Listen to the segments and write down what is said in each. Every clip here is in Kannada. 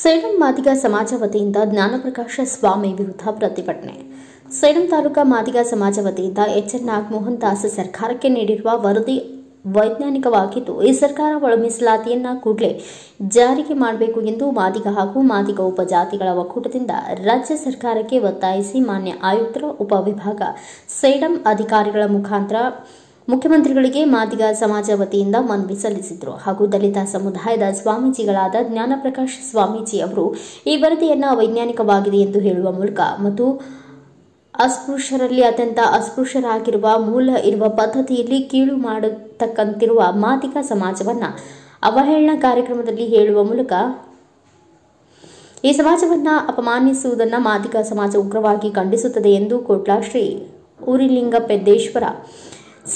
ಸೇಡಂ ಮಾದಿಗ ಸಮಾಜ ವತಿಯಿಂದ ಜ್ಞಾನಪ್ರಕಾಶ ಸ್ವಾಮಿ ವಿರುದ್ಧ ಪ್ರತಿಭಟನೆ. ಸೇಡಂ ತಾಲೂಕಾ ಮಾದಿಗ ಸಮಾಜ ವತಿಯಿಂದ ಎಚ್.ಎನ್. ನಾಗಮೋಹನ್ ದಾಸ್ ಸರ್ಕಾರಕ್ಕೆ ನೀಡಿರುವ ವರದಿ ವೈಜ್ಞಾನಿಕವಾಗಿದ್ದು, ಈ ಸರ್ಕಾರ ಒಳ ಮೀಸಲಾತಿಯನ್ನ ಕೂಡಲೇ ಜಾರಿಗೆ ಮಾಡಬೇಕು ಎಂದು ಮಾದಿಗ ಹಾಗೂ ಮಾದಿಗ ಉಪಜಾತಿಗಳ ಒಕ್ಕೂಟದಿಂದ ರಾಜ್ಯ ಸರ್ಕಾರಕ್ಕೆ ಒತ್ತಾಯಿಸಿ ಮಾನ್ಯ ಆಯುಕ್ತರ ಉಪವಿಭಾಗ ಸೇಡಂ ಅಧಿಕಾರಿಗಳ ಮುಖಾಂತರ ಮುಖ್ಯಮಂತ್ರಿಗಳಿಗೆ ಮಾದಿಗ ಸಮಾಜ ವತಿಯಿಂದ ಮನವಿ ಸಲ್ಲಿಸಿದರು. ಹಾಗೂ ದಲಿತ ಸಮುದಾಯದ ಸ್ವಾಮೀಜಿಗಳಾದ ಜ್ಞಾನಪ್ರಕಾಶ ಸ್ವಾಮೀಜಿ ಅವರು ಈ ವರದಿಯನ್ನು ಅವೈಜ್ಞಾನಿಕವಾಗಿದೆ ಎಂದು ಹೇಳುವ ಮೂಲಕ ಮತ್ತು ಅಸ್ಪೃಶ್ಯರಲ್ಲಿ ಅತ್ಯಂತ ಅಸ್ಪೃಶ್ಯರಾಗಿರುವ ಮೂಲ ಇರುವ ಪದ್ಧತಿಯಲ್ಲಿ ಕೀಳು ಮಾಡತಕ್ಕಂತಿರುವ ಮಾದಿಗ ಸಮಾಜವನ್ನ ಅವಹೇಳನ ಕಾರ್ಯಕ್ರಮದಲ್ಲಿ ಹೇಳುವ ಮೂಲಕ ಈ ಸಮಾಜವನ್ನ ಅಪಮಾನಿಸುವುದನ್ನು ಮಾದಿಗ ಸಮಾಜ ಉಗ್ರವಾಗಿ ಖಂಡಿಸುತ್ತದೆ ಎಂದು ಕೋಟ್ಲಾ ಶ್ರೀ ಊರಿಲಿಂಗಪೆದ್ದೇಶ್ವರ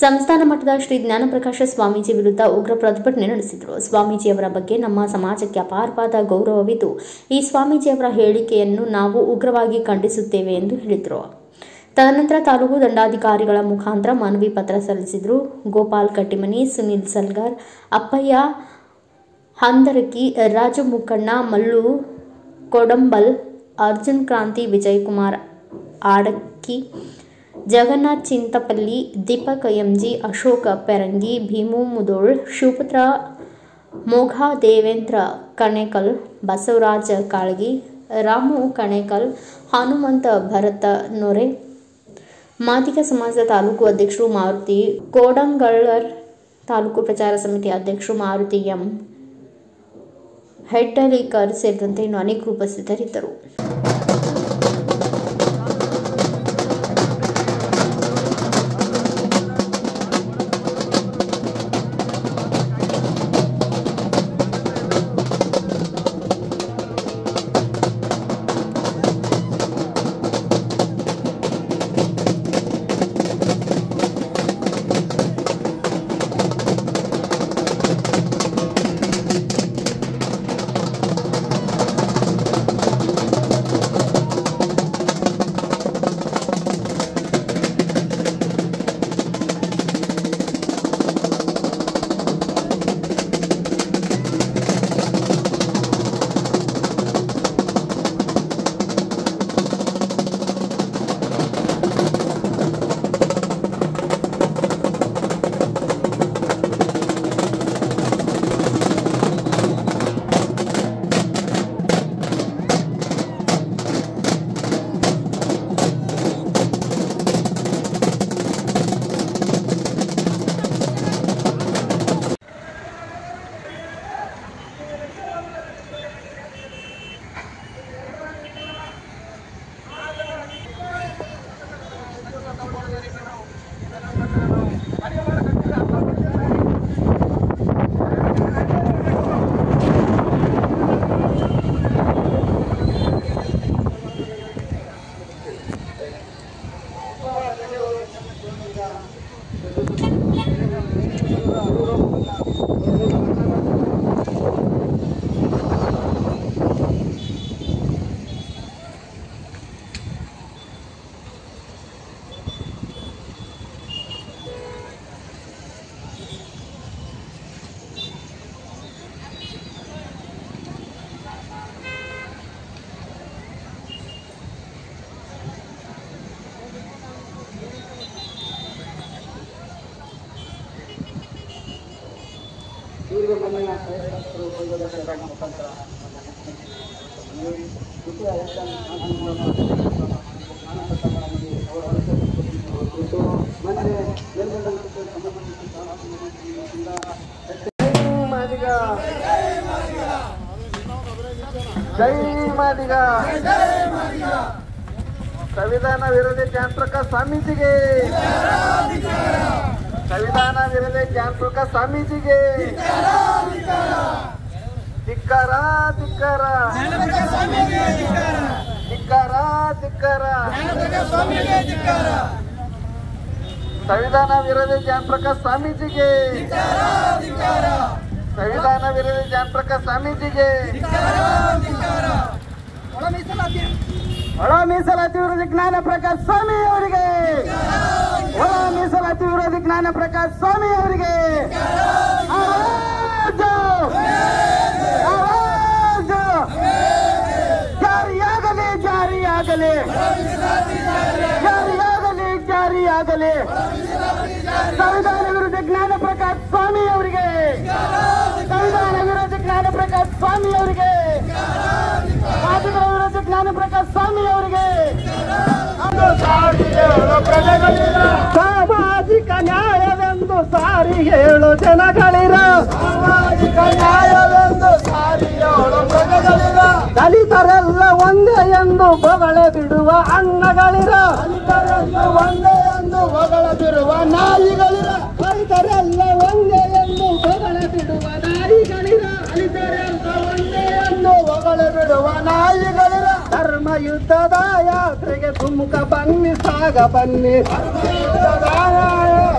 ಸಂಸ್ಥಾನ ಮಠದ ಶ್ರೀ ಜ್ಞಾನಪ್ರಕಾಶ ಸ್ವಾಮೀಜಿ ವಿರುದ್ಧ ಉಗ್ರ ಪ್ರತಿಭಟನೆ ನಡೆಸಿದರು. ಸ್ವಾಮೀಜಿಯವರ ಬಗ್ಗೆ ನಮ್ಮ ಸಮಾಜಕ್ಕೆ ಅಪಾರವಾದ ಗೌರವವಿದ್ದು, ಈ ಸ್ವಾಮೀಜಿಯವರ ಹೇಳಿಕೆಯನ್ನು ನಾವು ಉಗ್ರವಾಗಿ ಖಂಡಿಸುತ್ತೇವೆ ಎಂದು ಹೇಳಿದರು. ತದನಂತರ ತಾಲೂಕು ದಂಡಾಧಿಕಾರಿಗಳ ಮುಖಾಂತರ ಮನವಿ ಪತ್ರ ಸಲ್ಲಿಸಿದರು. ಗೋಪಾಲ್ ಕಟ್ಟಿಮನಿ, ಸುನಿಲ್ ಸಲ್ಗಾರ್, ಅಪ್ಪಯ್ಯ ಹಂದರಕಿ, ರಾಜು ಮುಕ್ಕಣ್ಣ, ಮಲ್ಲು ಕೊಡಂಬಲ್, ಅರ್ಜುನ್ ಕ್ರಾಂತಿ, ವಿಜಯಕುಮಾರ್ ಆಡಕ್ಕಿ, ಜಗನ್ನಾಥ್ ಚಿಂತಪಲ್ಲಿ, ದೀಪಕ್ ಎಂಜಿ, ಅಶೋಕ್ ಪೆರಂಗಿ, ಭೀಮು ಮುದೋಳ್, ಶಿವಪುತ್ರ ಮೋಘಾ, ದೇವೇಂದ್ರ ಕಣೇಕಲ್, ಬಸವರಾಜ ಕಾಳಗಿ, ರಾಮು ಕಣೇಕಲ್, ಹನುಮಂತ ಭರತ ನೊರೆ, ಮಾದಿಗ ಸಮಾಜದ ತಾಲೂಕು ಅಧ್ಯಕ್ಷರು ಮಾರುತಿ ಕೋಡಂಗಳರ್, ತಾಲೂಕು ಪ್ರಚಾರ ಸಮಿತಿ ಅಧ್ಯಕ್ಷರು ಮಾರುತಿ ಎಂ ಹೆಡ್ಡಲಿಕರ್ ಸೇರಿದಂತೆ ಇನ್ನು ಅನೇಕರು ಉಪಸ್ಥಿತರಿದ್ದರು. ಸಂವಿಧಾನ ವಿರೋಧಿ ಜ್ಞಾನಪ್ರಕಾಶ ಸ್ವಾಮೀಜಿಗೆ, ಸಂವಿಧಾನ ವಿರೋಧಿ ಜ್ಞಾನಪ್ರಕಾಶ ಸ್ವಾಮೀಜಿಗೆ ಧಿಕ್ಕಾರ, ಧಿಕ್ಕಾರ, ಧಿಕ್ಕಾರ, ಧಿಕ್ಕಾರ. ಸಂವಿಧಾನ ವಿರೋಧಿ ಜ್ಞಾನಪ್ರಕಾಶ ಸ್ವಾಮೀಜಿಗೆ, ಸಂವಿಧಾನ ವಿರೋಧಿ ಜ್ಞಾನಪ್ರಕಾಶ ಸ್ವಾಮೀಜಿಗೆ, ಒಳ ಮೀಸಲಾತಿ ವಿರೋಧಿ ಜ್ಞಾನಪ್ರಕಾಶ ಸ್ವಾಮಿ ಅವರಿಗೆ, ಒಳ ಮೀಸಲಾತಿ ವಿರೋಧಿ ಜ್ಞಾನಪ್ರಕಾಶ ಸ್ವಾಮಿ ಅವರಿಗೆ ಆವಾಜ್, ಆವಾಜ್. ಆಗಲಿ. ಸಂವಿಧಾನ ವಿರೋಧಿ ಜ್ಞಾನ ಪ್ರಕಾಶ್ ಸ್ವಾಮಿ ಅವರಿಗೆ, ಸಂವಿಧಾನ ವಿರೋಧಿ ಜ್ಞಾನ ಪ್ರಕಾಶ್ ಸ್ವಾಮಿ ಅವರಿಗೆ, ಮಾದಿಗರ ವಿರೋಧಿ ಜ್ಞಾನ ಪ್ರಕಾಶ್ ಸ್ವಾಮಿ ಅವರಿಗೆ. ಸಾಮಾಜಿಕ ನ್ಯಾಯವೆಂದು ಸಾರಿ ಹೇಳು ಜನಗಳಿರ, ಸಾಮಾಜಿಕ ನ್ಯಾಯವೆಂದು ಸಾರಿ ಹೇಳು ಪ್ರಜೆಗಳಿರ, ದಲಿತರೆಲ್ಲ ಒಂದೇ ಎಂದು ಬೊಗಳೆ ಬಿಡುವ ಅಣ್ಣಗಳಿರ, ದಲಿತರೆಲ್ಲ ಒಂದೇ ಎಂದು ಬೊಗಳೆ ಬಿಡುವ ನಾಯಿಗಳಿರ, ದಲಿತರೆಲ್ಲ ಒಂದೇ ಎಂದು ಬೊಗಳೆ ಬಿಡುವ ನಾಯಿಗಳಿರ, ದಲಿತರೆಲ್ಲ ಒಂದೇ ಎಂದು ಬೊಗಳೆ ಬಿಡುವ ನಾಯಿಗಳಿರ. ಧರ್ಮ ಯುದ್ಧದ ಯಾತ್ರೆಗೆ ತುಮುಕ ಬನ್ನಿ ಸಾಗ ಬನ್ನಿ,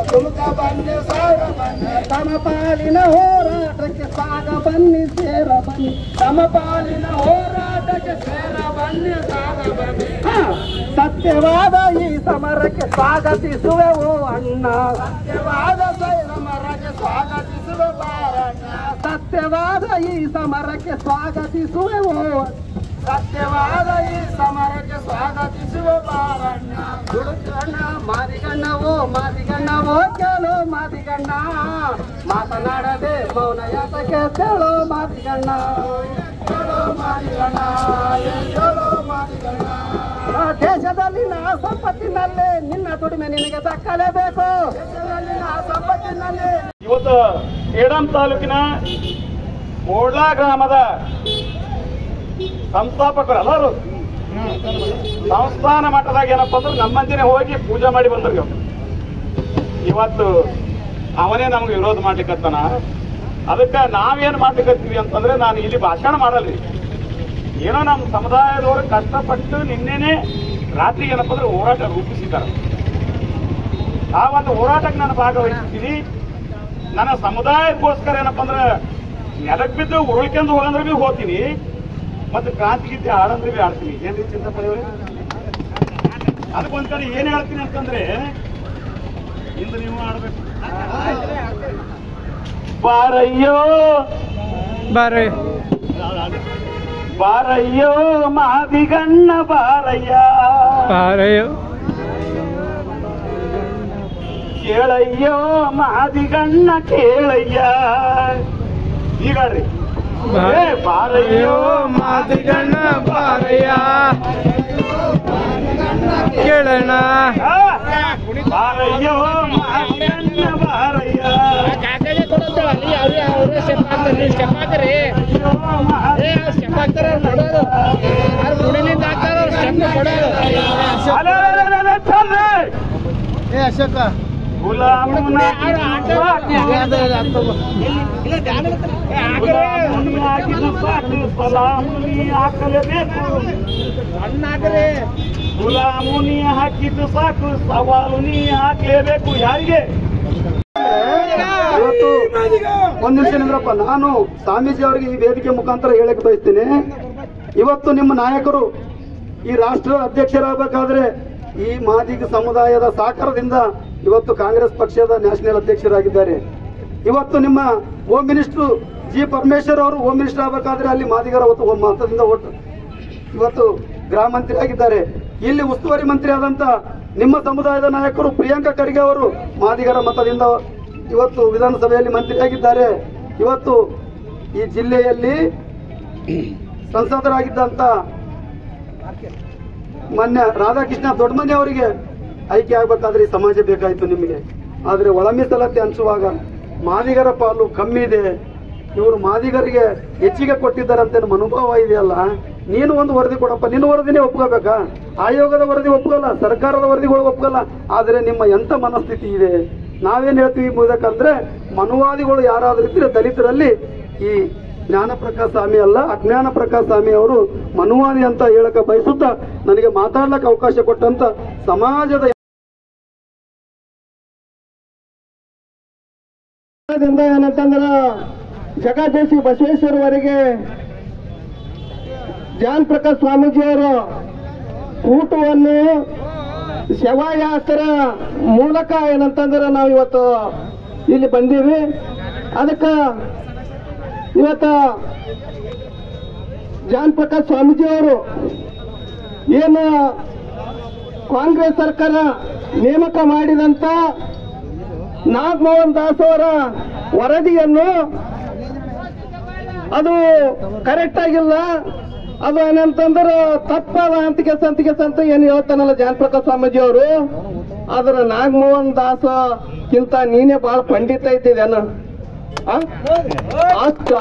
ತುಮುಕ ಬನ್ನಿ ಸಾಗ ಬನ್ನಿ, ಸಮಪಾಲಿನ ಹೋರಾಟಕ್ಕೆ ಸಾಗ ಬನ್ನಿ ಸೇರ ಬನ್ನಿ, ಸಮಪಾಲಿನ ಹೋರಾಟಕ್ಕೆ ಸೇರ ಬನ್ನಿ ಸಾಗ ಬನ್ನಿ. ಸತ್ಯವಾದ ಈ ಸಮರಕ್ಕೆ ಸ್ವಾಗತಿಸುವೆವು ಅಣ್ಣ, ಸತ್ಯವಾದ ಸಮರಕ್ಕೆ ಸ್ವಾಗತಿಸುವೆ ಬಾರಣ್ಣ, ಸತ್ಯವಾದ ಈ ಸಮರಕ್ಕೆ ಸ್ವಾಗತಿಸುವೆವು, ಸತ್ಯವಾದ ಈ ಸಮರಕ್ಕೆ ಸ್ವಾಗತಿಸುವ ಬಾರಣ್ಣ. ದುಡುಕಣ್ಣ ಮಾದಿಗಣ್ಣವೋ ಮಾದಿಗಣ್ಣವೋ ಕೇಳೋ ಮಾದಿಗಣ್ಣ, ಮಾತನಾಡದೆ ಮೌನ ಯಾತಕ್ಕೆ ಕೇಳೋ ಮಾದಿಗಣ್ಣ, ಕೇಳೋ ಮಾದಿಗಣ್ಣ, ಕೇಳೋ ಮಾದಿಗಣ್ಣ. ದೇಶದಲ್ಲಿನ ಸಂಪತ್ತಿನಲ್ಲಿ ನಿನ್ನ ದುಡಿಮೆ ನಿನಗೆ ದಕ್ಕಲೇಬೇಕು, ದೇಶದಲ್ಲಿನ ಸಂಪತ್ತಿನಲ್ಲಿ. ಇವತ್ತು ಸೇಡಂ ತಾಲೂಕಿನ ಕೋಡ್ಲಾ ಗ್ರಾಮದ ಸಂಸ್ಥಾಪಕರು ಎಲ್ಲರೂ ಸಂಸ್ಥಾನ ಮಟ್ಟದಾಗ ಏನಪ್ಪ ಅಂದ್ರೆ ನಮ್ಮಂದಿನೇ ಹೋಗಿ ಪೂಜೆ ಮಾಡಿ ಬಂದ್ರು. ಇವತ್ತು ಅವನೇ ನಮ್ಗೆ ವಿರೋಧ ಮಾಡ್ಲಿಕ್ಕತ್ತಾನ. ಅದಕ್ಕೆ ನಾವೇನ್ ಮಾಡ್ಲಿಕ್ಕತ್ತೀವಿ ಅಂತಂದ್ರೆ, ನಾನು ಇಲ್ಲಿ ಭಾಷಣ ಮಾಡಲ್ರಿ, ಏನೋ ನಮ್ಮ ಸಮುದಾಯದವರು ಕಷ್ಟಪಟ್ಟು ನಿನ್ನೆನೆ ರಾತ್ರಿ ಏನಪ್ಪ ಅಂದ್ರೆ ಹೋರಾಟ ರೂಪಿಸಿದ್ದಾರೆ. ಆ ಒಂದು ಹೋರಾಟಕ್ಕೆ ನಾನು ಭಾಗವಹಿಸ್ತೀನಿ. ನನ್ನ ಸಮುದಾಯಕ್ಕೋಸ್ಕರ ಏನಪ್ಪ ಅಂದ್ರೆ ನೆಲಕ್ಕೆ ಬಿದ್ದು ಉರುಳ್ಕೊಂಡು ಹೋಗಂದ್ರೆ ಬಿ ಹೋಗ್ತೀನಿ, ಮತ್ತೆ ಕ್ರಾಂತಿ ಗೀತೆ ಆಡಂದ್ರೆ ಬಿ ಆಡ್ತೀನಿ. ಏನ್ರಿ ಚಿಂತೆ ಪಡೆಯವ್ರೆ? ಅದಕ್ಕೊಂದ್ ಕಡೆ ಏನ್ ಹೇಳ್ತೀನಿ ಅಂತಂದ್ರೆ, ಇಂದು ನೀವು ಆಡ್ಬೇಕು. ಬಾರಯ್ಯೋ ಬಾರಯ್ಯೋ ಮಾದಿಗಣ್ಣ ಬಾರಯ್ಯ, ಬಾರಯ್ಯೋ ಕೇಳಯ್ಯೋ ಮಾದಿಗಣ್ಣ ಕೇಳಯ್ಯ. ಈಗಾಡ್ರಿ ಬಾರಯ್ಯೋ ಮಾದಿಗಣ್ಣ ಬಾರಯ್ಯ ಕೇಳಣ್ಣ, ಬಾರಯ್ಯೋ ಮಾದಿಗಣ್ಣ ಬಾರಯ್ಯ. ಅಶೋಕ ಗುಲಾಮುನಿ ಹಾಕಿದ್ದು ಸಾಕು, ಸವಾಲು ನೀ ಹಾಕ್ಲೇಬೇಕು. ಯಾರಿಗೆ? ಇವತ್ತು ಒಂದ್ ನಿಮಿಷ ನಿಂದ್ರಪ್ಪ, ನಾನು ಸ್ವಾಮೀಜಿ ಅವರಿಗೆ ಈ ವೇದಿಕೆ ಮುಖಾಂತರ ಹೇಳಕ್ ಬಯಸ್ತೀನಿ. ಇವತ್ತು ನಿಮ್ಮ ನಾಯಕರು ಈ ರಾಷ್ಟ್ರದ ಅಧ್ಯಕ್ಷರಾಗಬೇಕಾದ್ರೆ ಈ ಮಾದಿಗ ಸಮುದಾಯದ ಸಹಕಾರದಿಂದ ಇವತ್ತು ಕಾಂಗ್ರೆಸ್ ಪಕ್ಷದ ನ್ಯಾಷನಲ್ ಅಧ್ಯಕ್ಷರಾಗಿದ್ದಾರೆ. ಇವತ್ತು ನಿಮ್ಮ ಹೋಮ್ ಮಿನಿಸ್ಟರ್ ಜಿ ಪರಮೇಶ್ವರ್ ಅವರು ಹೋಮ್ ಮಿನಿಸ್ಟರ್ ಆಗಬೇಕಾದ್ರೆ ಅಲ್ಲಿ ಮಾದಿಗರ ಮತದಿಂದ ಇವತ್ತು ಗೃಹ ಮಂತ್ರಿ ಆಗಿದ್ದಾರೆ. ಇಲ್ಲಿ ಉಸ್ತುವಾರಿ ಮಂತ್ರಿ ಆದಂತ ನಿಮ್ಮ ಸಮುದಾಯದ ನಾಯಕರು ಪ್ರಿಯಾಂಕಾ ಖರ್ಗೆ ಅವರು ಮಾದಿಗರ ಮತದಿಂದ ಇವತ್ತು ವಿಧಾನಸಭೆಯಲ್ಲಿ ಮಂತ್ರಿಯಾಗಿದ್ದಾರೆ. ಇವತ್ತು ಈ ಜಿಲ್ಲೆಯಲ್ಲಿ ಸಂಸದರಾಗಿದ್ದಂತ ಮಾನ್ಯ ರಾಧಾಕೃಷ್ಣ ದೊಡ್ಡಮನಿ ಅವರಿಗೆ ಆಯ್ಕೆ ಆಗ್ಬೇಕಾದ್ರೆ ಈ ಸಮಾಜ ಬೇಕಾಯ್ತು ನಿಮಗೆ. ಆದ್ರೆ ಒಳ ಮೀಸಲಾತಿ ಹಂಚುವಾಗ ಮಾದಿಗರ ಪಾಲು ಕಮ್ಮಿ ಇದೆ, ಇವರು ಮಾದಿಗರಿಗೆ ಹೆಚ್ಚಿಗೆ ಕೊಟ್ಟಿದ್ದಾರಂತ ಅನುಭವ ಇದೆಯಲ್ಲ. ನೀನು ಒಂದು ವರದಿ ಕೊಡಪ್ಪ, ನಿನ್ನ ವರದಿನೇ ಒಪ್ಕೋಬೇಕಾ? ಆಯೋಗದ ವರದಿ ಒಪ್ಕೋಲ್ಲ, ಸರ್ಕಾರದ ವರದಿಗಳು ಒಪ್ಕೋಲ್ಲ. ಆದ್ರೆ ನಿಮ್ಮ ಎಂತ ಮನಸ್ಥಿತಿ ಇದೆ? ನಾವೇನ್ ಹೇಳ್ತೀವಿ ಮುದಕಂದ್ರೆ, ಮನುವಾದಿಗಳು ಯಾರಾದ್ರೂ ಇದ್ರೆ ದಲಿತರಲ್ಲಿ ಈ ಜ್ಞಾನ ಪ್ರಕಾಶ್ ಸ್ವಾಮಿ ಅಲ್ಲ, ಅಜ್ಞಾನ ಪ್ರಕಾಶ್ ಸ್ವಾಮಿ ಅವರು ಮನುವಾದಿ ಅಂತ ಹೇಳಕ ಬಯಸುತ್ತಾ ನನಗೆ ಮಾತಾಡ್ಲಿಕ್ಕೆ ಅವಕಾಶ ಕೊಟ್ಟಂತ ಸಮಾಜದ ಏನಂತಂದ್ರ ಜಗದೇಶಿ ಬಸವೇಶ್ವರವರೆಗೆ ಜಾನ್ ಪ್ರಕಾಶ್ ಸ್ವಾಮೀಜಿಯವರು ಊಟವನ್ನು ಶವಯಾತ್ರೆ ಮೂಲಕ ಏನಂತಂದ್ರೆ ನಾವು ಇವತ್ತು ಇಲ್ಲಿ ಬಂದೀವಿ. ಅದಕ್ಕೆ ಇವತ್ತು ಜಾನ್ ಪ್ರಕಾಶ್ ಸ್ವಾಮೀಜಿಯವರು ಏನು ಕಾಂಗ್ರೆಸ್ ಸರ್ಕಾರ ನೇಮಕ ಮಾಡಿದಂತ ನಾಗಮೋಹನ್ ದಾಸ್ ಅವರ ವರದಿಯನ್ನು ಅದು ಕರೆಕ್ಟ್ ಆಗಿಲ್ಲ, ಅದು ಏನಂತಂದ್ರೆ ತಪ್ಪದ ಅಂತಿಗೆ ಸಂತ ಏನು ಹೇಳ್ತಾನಲ್ಲ ಜಾನಪ್ರಕಾಶ್ ಸ್ವಾಮೀಜಿ ಅವರು, ಆದ್ರ ನಾಗಮೋಹನ್ ದಾಸ್ ಕಿಂತ ನೀನೇ ಬಹಳ ಪಂಡಿತ ಇದ್ದಿದ್ದೇನು? ಅಷ್ಟ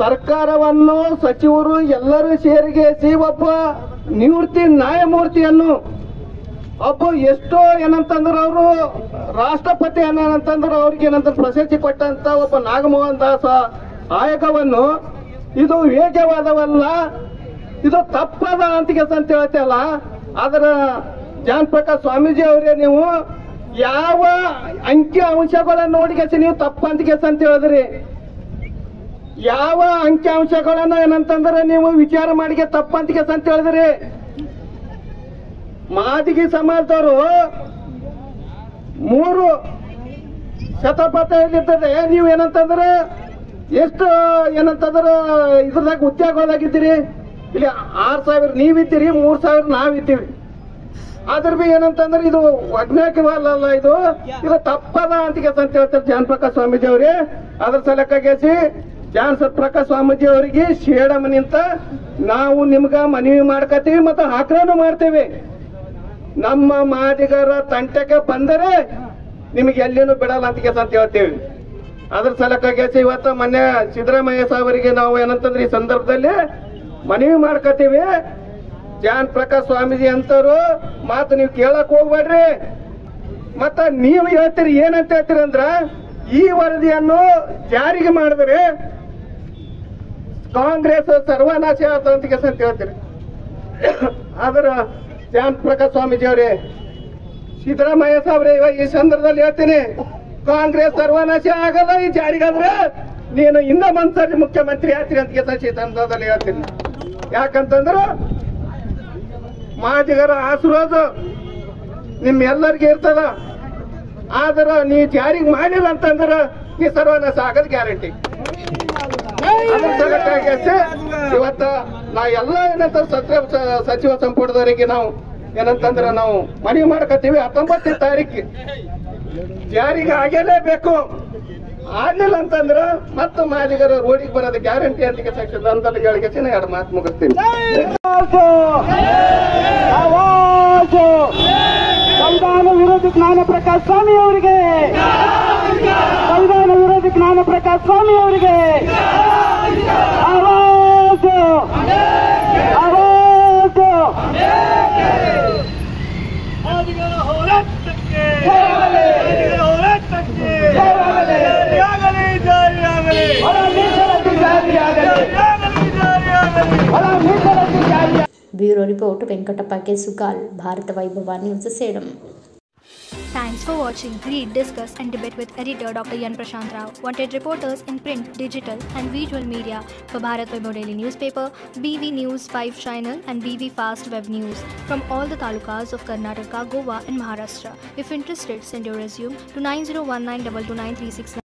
ಸರ್ಕಾರವನ್ನು ಸಚಿವರು ಎಲ್ಲರೂ ಸೇರಿಗೆಸಿ ಒಬ್ಬ ನಿವೃತ್ತಿ ನ್ಯಾಯಮೂರ್ತಿಯನ್ನು ಒಬ್ಬ ಎಷ್ಟೋ ಏನಂತಂದ್ರೆ ಅವರು ರಾಷ್ಟ್ರಪತಿ ಏನಂತಂದ್ರೆ ಅವ್ರಿಗೆ ಏನಂತ ಪ್ರಶಸ್ತಿ ಕೊಟ್ಟಂತ ಒಬ್ಬ ನಾಗಮೋಹನ್ ದಾಸ್ ಆಯೋಗವನ್ನು ಇದು ವೇಗವಾದವಲ್ಲ, ಇದು ತಪ್ಪದ ಅಂತಿಗೆ ಅಂತ ಹೇಳ್ತಲ್ಲ. ಅದರ ಜಾನಪ್ರಕಾಶ್ ಸ್ವಾಮೀಜಿ ಅವರೇ ನೀವು ಯಾವ ಅಂಕಿ ಅಂಶಗಳನ್ನು ನೋಡಿಗೆಸಿ ನೀವು ತಪ್ಪಂತಿಗೆ ಅಂತ ಹೇಳಿದ್ರಿ? ಯಾವ ಅಂಕಿ ಅಂಶಗಳನ್ನು ಏನಂತಂದ್ರೆ ನೀವು ವಿಚಾರ ಮಾಡಿಗೆ ತಪ್ಪಂತಿಗೆ ಅಂತ ಹೇಳಿದ್ರಿ? ಮಾದಿಗಿ ಸಮಾಜದವರು 3 ಶತಪಥದಲ್ಲಿರ್ತದೆ, ನೀವು ಏನಂತಂದ್ರೆ ಎಷ್ಟು ಏನಂತಂದ್ರೆ ಇದ್ರದಾಗ ಉದ್ಯೋಗದಾಗಿದ್ದೀರಿ? ಇಲ್ಲಿ 6,000 ನೀವಿದ್ದೀರಿ, 3,000 ನಾವಿದ್ದೀವಿ. ಆದ್ರ ಬಿ ಏನಂತಂದ್ರೆ ಇದು ಒಗ್ನಾಕವಲ್ಲ, ಇದು ತಪ್ಪದ ಅಂತಿಗೆ ಅಂತ ಹೇಳ್ತಾರೆ ಜಾನಪ್ರಕಾಶ್ ಸ್ವಾಮೀಜಿ ಅವ್ರಿ. ಅದ್ರ ಸಲಕ್ಕಾಗಿ ಜಾನಪ್ರಕಾಶ್ ಸ್ವಾಮೀಜಿ ಅವರಿಗೆ ಶೇಡಮನಿಂತ ನಾವು ನಿಮ್ಗ ಮನವಿ ಮಾಡ್ಕತೀವಿ ಮತ್ತು ಆಕ್ರಮಣ ಮಾಡ್ತೇವೆ. ನಮ್ಮ ಮಾದಿಗರ ತಂಟಕ್ಕೆ ಬಂದರೆ ನಿಮಗೆ ಎಲ್ಲಿನೂ ಬಿಡಲ್ಲ ಅಂತಿಗೆ ಅಂತ ಹೇಳ್ತೇವೆ. ಅದ್ರ ಸಲಕ್ಕಾಗಿ ಇವತ್ತು ಮೊನ್ನೆ ಸಿದ್ದರಾಮಯ್ಯ ಸಾಹೇಬರಿಗೆ ನಾವು ಏನಂತಂದ್ರೆ ಈ ಸಂದರ್ಭದಲ್ಲಿ ಮನವಿ ಮಾಡ್ಕತೀವಿ, ಜಾನಪ್ರಕಾಶ್ ಸ್ವಾಮೀಜಿ ಅಂತವ್ರು ಮಾತು ನೀವು ಕೇಳಕ್ ಹೋಗ್ಬೇಡ್ರಿ. ಮತ್ತ ನೀವು ಹೇಳ್ತೀರಿ ಏನಂತ ಹೇಳ್ತೀರಿ ಅಂದ್ರ ಈ ವರದಿಯನ್ನು ಜಾರಿಗೆ ಮಾಡಿದ್ರೆ ಕಾಂಗ್ರೆಸ್ ಸರ್ವನಾಶ ಅಂತ ಹೇಳ್ತೀರಿ. ಆದ್ರ ಜಾನಪ್ರಕಾಶ್ ಸ್ವಾಮೀಜಿ ಅವರೇ, ಸಿದ್ದರಾಮಯ್ಯ ಸಾಹೇಬ್ರೆ ಈ ಸಂದರ್ಭದಲ್ಲಿ ಹೇಳ್ತೀನಿ, ಕಾಂಗ್ರೆಸ್ ಸರ್ವನಾಶ ಆಗಲ್ಲ ಈ ಜಾರಿಗಾದ್ರೆ ನೀನು ಇನ್ನ ಮನ್ಸರಿ ಮುಖ್ಯಮಂತ್ರಿ ಆಗ್ತೀರಿ ಅಂತ ಸಂದರ್ಭದಲ್ಲಿ ಹೇಳ್ತೀನಿ. ಯಾಕಂತಂದ್ರ ಮಾದಿಗರ ಆಶೀರ್ವಾದ ನಿಮ್ಮೆಲ್ಲರಿಗೆ ಇರ್ತದ, ಆದ್ರ ನೀ ಜಾರಿಗೆ ಮಾಡಿಲ್ಲ ಅಂತಂದ್ರ ನೀ ಸರ್ವನಾಶ ಆಗದ್ ಗ್ಯಾರಂಟಿ. ಅದ್ರ ಸಲಕ್ಕಾಗಿ ಇವತ್ತ ನಾ ಎಲ್ಲ ಏನಂತ ಸಚಿವ ಸಂಪುಟದವರಿಗೆ ನಾವು ಏನಂತಂದ್ರ ನಾವು ಮನವಿ ಮಾಡ್ಕತ್ತೀವಿ, 19ನೇ ತಾರೀಕಿಗೆ ಜಾರಿಗೆ ಆಗಲೇಬೇಕು. ಆಗ್ಲಿಲ್ಲ ಅಂತಂದ್ರ ಮತ್ತು ಮಾದಿಗರ ರೋಡಿಗೆ ಬರೋದು ಗ್ಯಾರಂಟಿ ಅಂತ ಹೇಳಿಕೆ 2 ಮಾತು ಮುಗಿಸ್ತೀನಿ. ಸಂವಿಧಾನ ವಿರೋಧಿ ಜ್ಞಾನಪ್ರಕಾಶ್ ಸ್ವಾಮಿ ಅವರಿಗೆ, ಸಂವಿಧಾನ ವಿರೋಧಿ ಜ್ಞಾನಪ್ರಕಾಶ್ ಸ್ವಾಮಿ ಅವರಿಗೆ ಆವಾಜು, ಆವಾಜು. Bureau report Venkatappa K Sugal, Bharat Vaibhav news, Sedam. Thanks for watching. Read, discuss and debate with editor Dr. Yan Prashant Rao. Wanted reporters in print, digital and visual media for Bharat Vaibhav Daily Newspaper, BV News 5 Channel and BV Fast Web News from all the talukas of Karnataka, Goa and Maharashtra. If interested, send your resume to 9019229369.